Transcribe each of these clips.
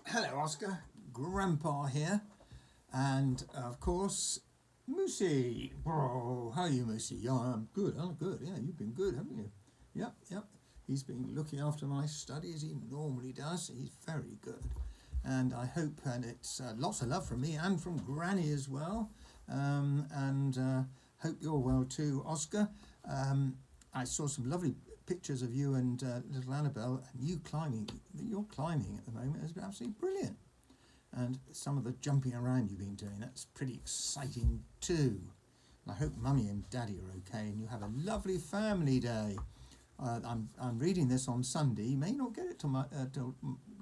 Hello, Oscar. Grandpa here, and of course, Moosey. Oh, how are you, Moosey? Yeah, I'm good. I'm good. Yeah, you've been good, haven't you? Yep. He's been looking after my study as he normally does. He's very good, and I hope, and it's lots of love from me and from Granny as well, and hope you're well too, Oscar. I saw some lovely pictures of you and little Annabelle, and you climbing. You're climbing at the moment is absolutely brilliant, and some of the jumping around you've been doing, that's pretty exciting too. And I hope Mummy and Daddy are okay, and you have a lovely family day. I'm reading this on Sunday. You may not get it till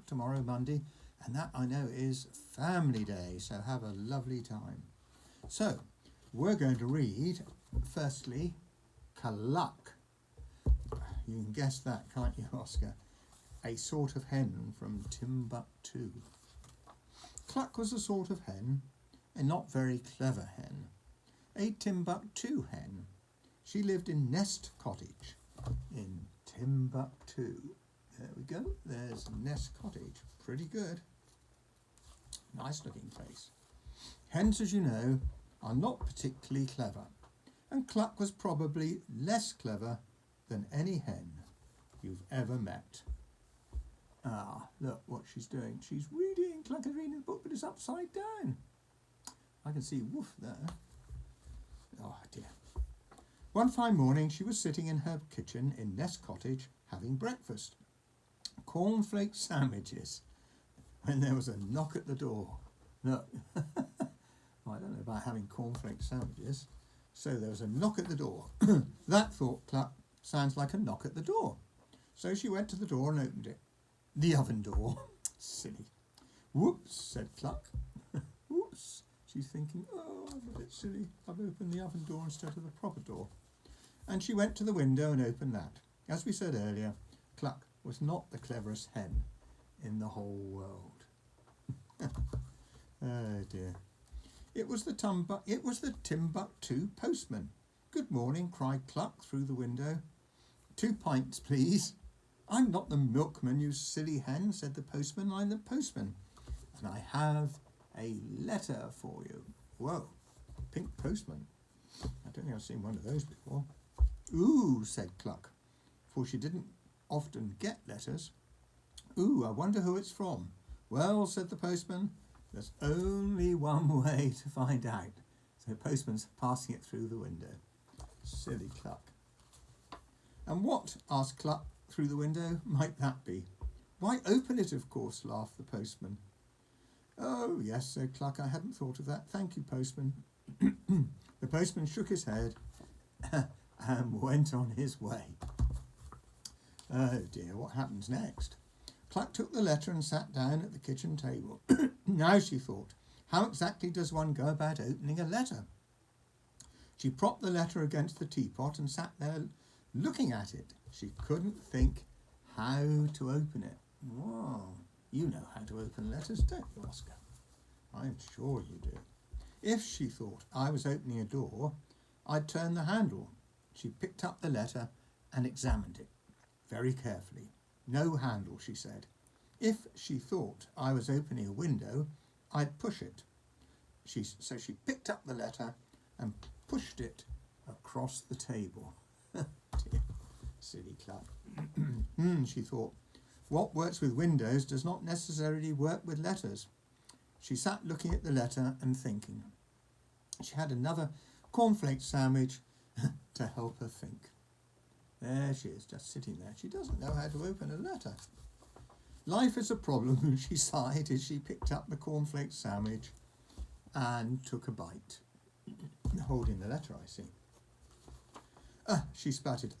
tomorrow, Monday, and that I know is Family Day. So have a lovely time. So we're going to read firstly, Cluck. You can guess that, can't you, Oscar? A sort of hen from Timbuktu. Cluck was a sort of hen, a not very clever hen, a Timbuktu hen. She lived in Nest Cottage in Timbuktu. There we go, there's Nest Cottage. Pretty good. Nice looking place. Hens, as you know, are not particularly clever, and Cluck was probably less clever than any hen you've ever met. Ah, look what she's doing. She's reading. Cluck is reading the book, but it's upside down. I can see Woof there. Oh dear. One fine morning she was sitting in her kitchen in Nest Cottage having breakfast. Cornflake sandwiches. When there was a knock at the door. Look, I don't know about having cornflake sandwiches. So there was a knock at the door. That, thought Cluck, sounds like a knock at the door. So she went to the door and opened it. The oven door. Silly. Whoops, said Cluck. Whoops. She's thinking, oh, I'm a bit silly. I've opened the oven door instead of the proper door. And she went to the window and opened that. As we said earlier, Cluck was not the cleverest hen in the whole world. Oh dear. It was the Timbuktu postman. Good morning, cried Cluck through the window. 2 pints, please. I'm not the milkman, you silly hen, said the postman. I'm the postman, and I have a letter for you. Whoa, pink postman. I don't think I've seen one of those before. Ooh, said Cluck, for she didn't often get letters. Ooh, I wonder who it's from. Well, said the postman, there's only one way to find out. So the postman's passing it through the window. Silly Cluck. And what, asked Cluck through the window, might that be? Why, open it, of course, laughed the postman. Oh, yes, said Cluck, I hadn't thought of that. Thank you, postman. The postman shook his head and went on his way. Oh dear, what happens next? Cluck took the letter and sat down at the kitchen table. Now, she thought, how exactly does one go about opening a letter? She propped the letter against the teapot and sat there looking at it. She couldn't think how to open it. Wow, you know how to open letters, don't you, Oscar? I'm sure you do. If, she thought, I was opening a door, I'd turn the handle. She picked up the letter and examined it very carefully. No handle, she said. If, she thought, I was opening a window, I'd push it. So she picked up the letter and pushed it across the table. Dear, silly Cluck. She thought, what works with windows does not necessarily work with letters. She sat looking at the letter and thinking. She had another cornflake sandwich to help her think. There she is, just sitting there. She doesn't know how to open a letter. Life is a problem, she sighed as she picked up the cornflake sandwich and took a bite. Holding the letter, I see. She sputtered.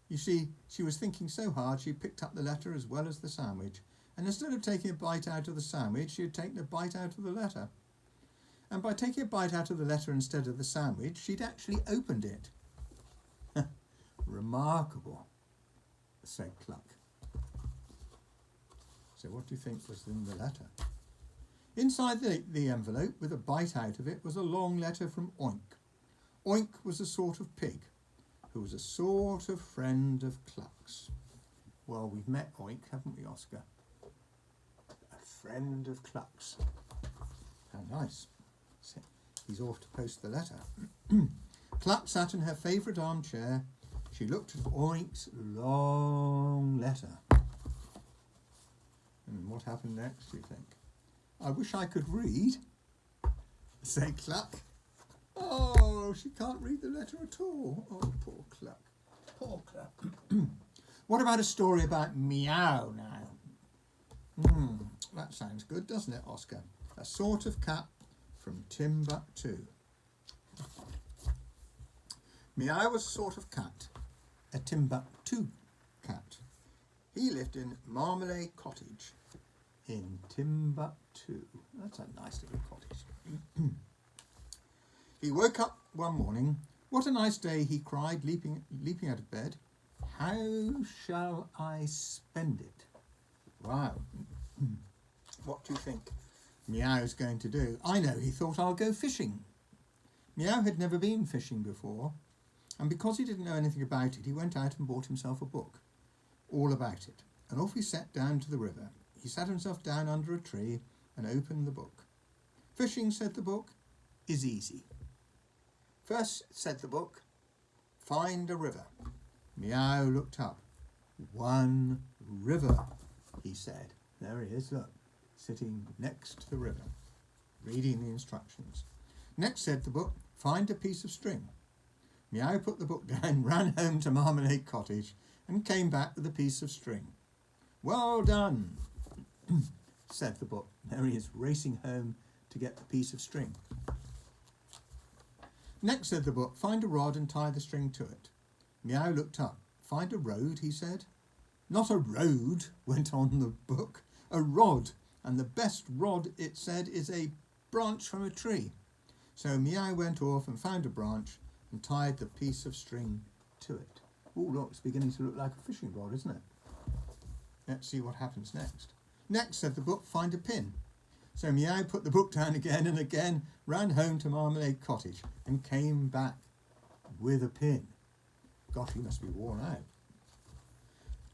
You see, she was thinking so hard she picked up the letter as well as the sandwich, and instead of taking a bite out of the sandwich, she had taken a bite out of the letter. And by taking a bite out of the letter instead of the sandwich, she'd actually opened it. Remarkable, said Cluck. So what do you think was in the letter? Inside the envelope, with a bite out of it, was a long letter from Oink. Oink was a sort of pig, who was a sort of friend of Cluck's. Well, we've met Oink, haven't we, Oscar? A friend of Cluck's. How nice. He's off to post the letter. Cluck sat in her favourite armchair. She looked at Oink's long letter. And what happened next, do you think? I wish I could read, said Cluck. Oh, she can't read the letter at all. Oh, poor Cluck. Poor Cluck. What about a story about Meow now? That sounds good, doesn't it, Oscar? A sort of cat from Timbuktu. Meow was a sort of cat, a Timbuktu cat. He lived in Marmalade Cottage in Timbuktu. That's a nice little cottage. He woke up one morning. What a nice day, he cried, leaping out of bed. How shall I spend it? Wow. What do you think Meow's going to do? I know, he thought, I'll go fishing. Meow had never been fishing before, and because he didn't know anything about it, he went out and bought himself a book all about it. And off he set down to the river. He sat himself down under a tree and opened the book. Fishing, said the book, is easy. First, said the book, find a river. Meow looked up. One river, he said. There he is, look, sitting next to the river, reading the instructions. Next, said the book, find a piece of string. Meow put the book down, ran home to Marmalade Cottage, and came back with a piece of string. Well done, said the book. There he is, racing home to get the piece of string. Next, said the book, find a rod and tie the string to it. Meow looked up. Find a road, he said. Not a road, went on the book. A rod, and the best rod, it said, is a branch from a tree. So Meow went off and found a branch and tied the piece of string to it. Oh, look, it's beginning to look like a fishing rod, isn't it? Let's see what happens next. Next, said the book, find a pin. So Meow put the book down again and again, ran home to Marmalade Cottage and came back with a pin. Gosh, he must be worn out.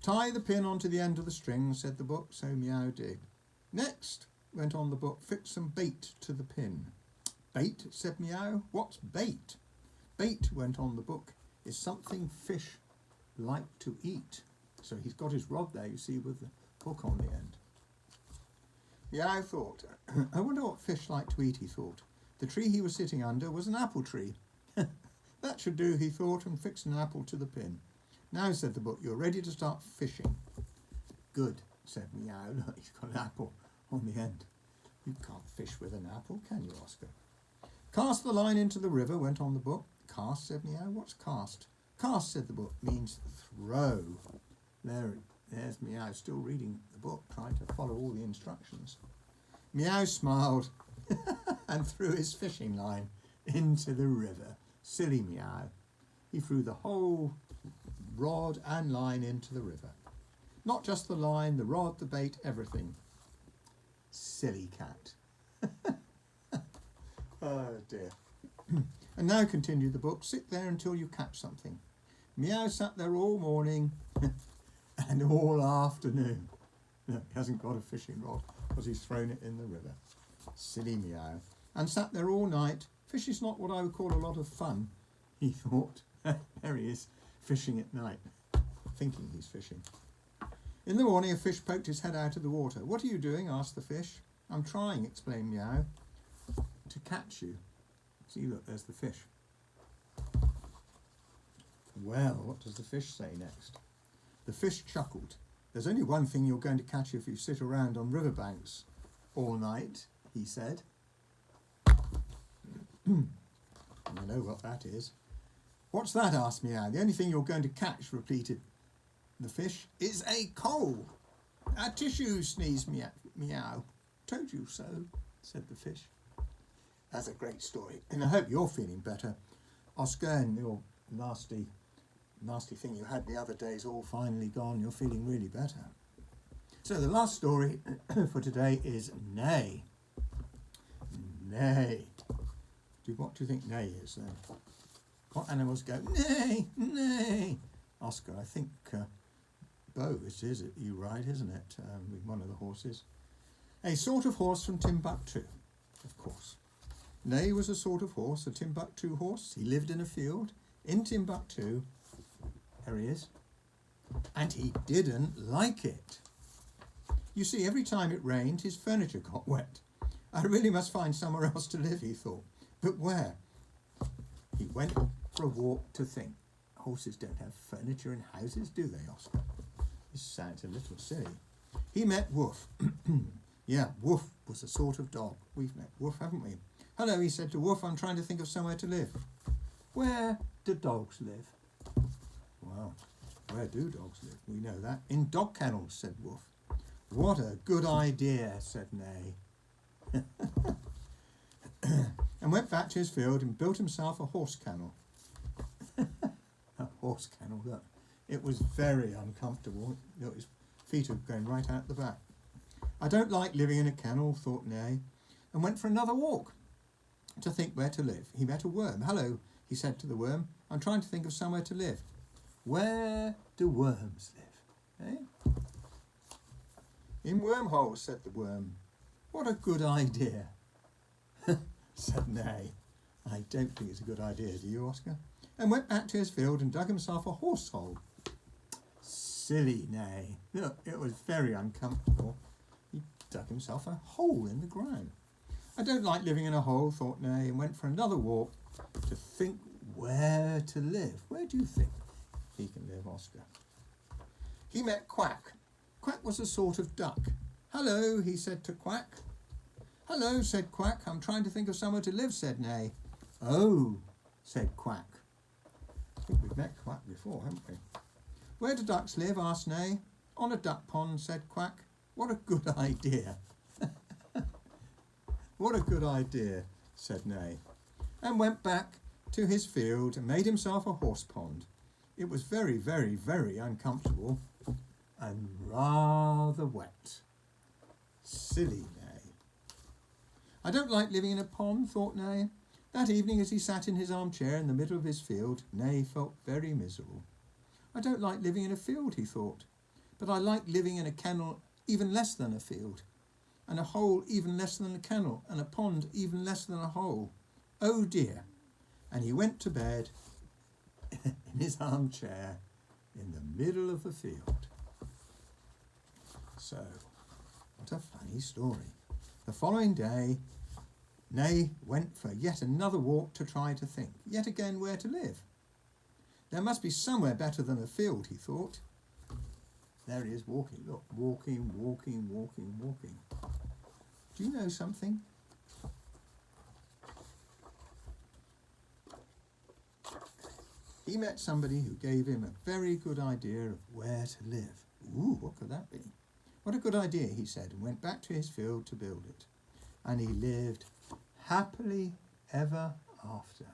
Tie the pin onto the end of the string, said the book, so Meow did. Next, went on the book, fix some bait to the pin. Bait, said Meow. What's bait? Bait, went on the book, is something fish like to eat. So he's got his rod there, you see, with the hook on the end. Meow thought, I wonder what fish like to eat, he thought. The tree he was sitting under was an apple tree. That should do, he thought, and fixed an apple to the pin. Now, said the book, you're ready to start fishing. Good, said Meow. Look, he's got an apple on the end. You can't fish with an apple, can you, Oscar? Cast the line into the river, went on the book. Cast, said Meow. What's cast? Cast, said the book, means throw. There's Meow, still reading the book, trying to follow all the instructions. Meow smiled and threw his fishing line into the river. Silly Meow. He threw the whole rod and line into the river. Not just the line, the rod, the bait, everything. Silly cat. Oh dear. And now, continued the book, sit there until you catch something. Meow sat there all morning and all afternoon. No, he hasn't got a fishing rod because he's thrown it in the river. Silly Meow. And sat there all night. Fish is not what I would call a lot of fun, he thought. There he is, fishing at night, thinking he's fishing. In the morning, a fish poked his head out of the water. What are you doing? Asked the fish. I'm trying, explained Meow, to catch you. See, look, there's the fish. Well, what does the fish say next? The fish chuckled. There's only one thing you're going to catch if you sit around on riverbanks all night, he said. I know what that is. What's that? Asked Meow. The only thing you're going to catch, repeated the fish, is a coal. A tissue, sneezed Meow. Told you so, said the fish. That's a great story, and I hope you're feeling better. Oscar, and your nasty thing you had the other day is all finally gone. You're feeling really better. So the last story for today is Neigh. Neigh. What do you think Neigh is then? What animals go, neigh, neigh? Oscar, I think Bo, is it you ride, isn't it? With one of the horses. A sort of horse from Timbuktu, of course. Neigh was a sort of horse, a Timbuktu horse. He lived in a field in Timbuktu. There he is. And he didn't like it. You see, every time it rained, his furniture got wet. I really must find somewhere else to live, he thought. But where? He went for a walk to think. Horses don't have furniture in houses, do they, Oscar? This sounds a little silly. He met Woof. Yeah, Woof was a sort of dog. We've met Woof, haven't we? Hello, he said to Woof, I'm trying to think of somewhere to live. Where do dogs live? Well, where do dogs live? We know that. In dog kennels, said Woof. What a good idea, said Neigh. And went back to his field and built himself a horse kennel. A horse kennel, look. It was very uncomfortable. Look, his feet were going right out the back. I don't like living in a kennel, thought Neigh, and went for another walk to think where to live. He met a worm. Hello, he said to the worm. I'm trying to think of somewhere to live. Where do worms live? Eh? In wormholes, said the worm. What a good idea, said Neigh. I don't think it's a good idea, do you, Oscar? And went back to his field and dug himself a horse hole. Silly Neigh. Look, it was very uncomfortable. He dug himself a hole in the ground. I don't like living in a hole, thought Neigh, and went for another walk to think where to live. Where do you think he can live, Oscar? He met Quack. Quack was a sort of duck. Hello, he said to Quack. Hello, said Quack. I'm trying to think of somewhere to live, said Neigh. Oh, said Quack. I think we've met Quack before, haven't we? Where do ducks live? Asked Neigh. On a duck pond, said Quack. What a good idea. What a good idea, said Neigh, and went back to his field and made himself a horse pond. It was very, very, very uncomfortable and rather wet. Silly Neigh. I don't like living in a pond, thought Neigh. That evening, as he sat in his armchair in the middle of his field, Neigh felt very miserable. I don't like living in a field, he thought, but I like living in a kennel even less than a field, and a hole even less than a kennel, and a pond even less than a hole. Oh dear. And he went to bed in his armchair in the middle of the field. So, what a funny story. The following day, Neigh went for yet another walk to try to think, yet again where to live. There must be somewhere better than a field, he thought. There he is walking, look, walking, walking, walking, walking. Do you know something? He met somebody who gave him a very good idea of where to live. Ooh, what could that be? What a good idea, he said, and went back to his field to build it. And he lived happily ever after.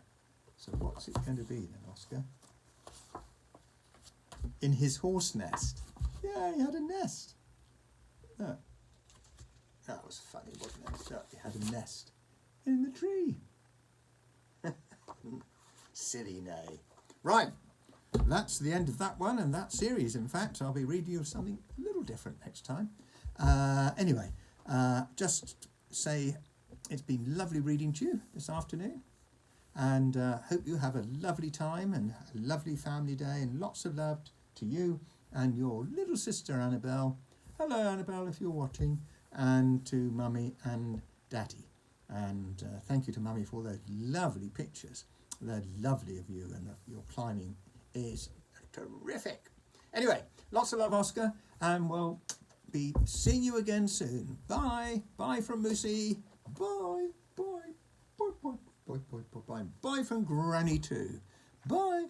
So what's it going to be then, Oscar? In his horse nest. Yeah, he had a nest. Look. That was funny, wasn't it? Look, he had a nest in the tree. Silly Neigh. Right, that's the end of that one and that series. In fact, I'll be reading you something a little different next time. Anyway, just say it's been lovely reading to you this afternoon, and hope you have a lovely time and a lovely family day, and lots of love to you and your little sister Annabelle. Hello Annabelle, if you're watching, and to Mummy and Daddy. And thank you to Mummy for those lovely pictures. They're lovely of you, and your climbing is terrific. Anyway, lots of love, Oscar, and we'll be seeing you again soon. Bye. Bye from Moosey. Bye. Bye. Bye. Bye. Bye. Bye. Bye. Bye. Bye from Granny too. Bye.